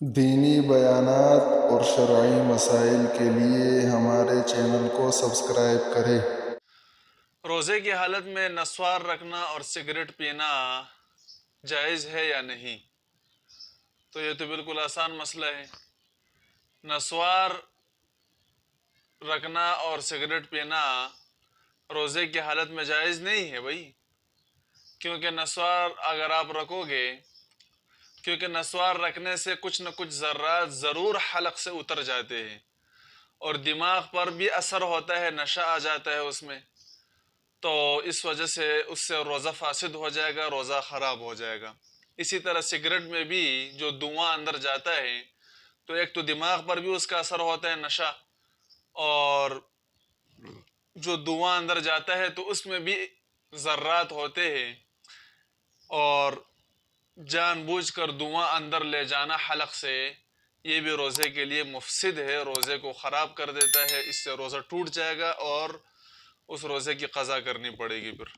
دینی بیانات اور شرعی مسائل کے لیے ہمارے چینل کو سبسکرائب کریں۔ روزے کی حالت میں نسوار رکھنا اور سگریٹ پینا جائز ہے یا نہیں؟ تو یہ تو بالکل آسان مسئلہ ہے۔ نسوار رکھنا اور سگریٹ پینا روزے کی حالت میں جائز نہیں ہے بھائی، کیونکہ نسوار اگر آپ رکھو گے، کیونکہ نسوار رکھنے سے کچھ نہ کچھ ذرات ضرور حلق سے اتر جاتے ہیں اور دماغ پر بھی اثر ہوتا ہے، نشہ آ جاتا ہے اس میں، تو اس وجہ سے اس سے روزہ فاسد ہو جائے گا، روزہ خراب ہو جائے گا۔ اسی طرح سگریٹ میں بھی جو دھواں اندر جاتا ہے تو ایک تو دماغ پر بھی اس کا اثر ہوتا ہے، نشہ، اور جو دھواں اندر جاتا ہے تو اس میں بھی ذرات ہوتے ہیں، اور جان بوجھ کر دھواں اندر لے جانا حلق سے یہ بھی روزے کے لیے مفسد ہے، روزے کو خراب کر دیتا ہے، اس سے روزہ ٹوٹ جائے گا اور اس روزے کی قضا کرنی پڑے گی پھر۔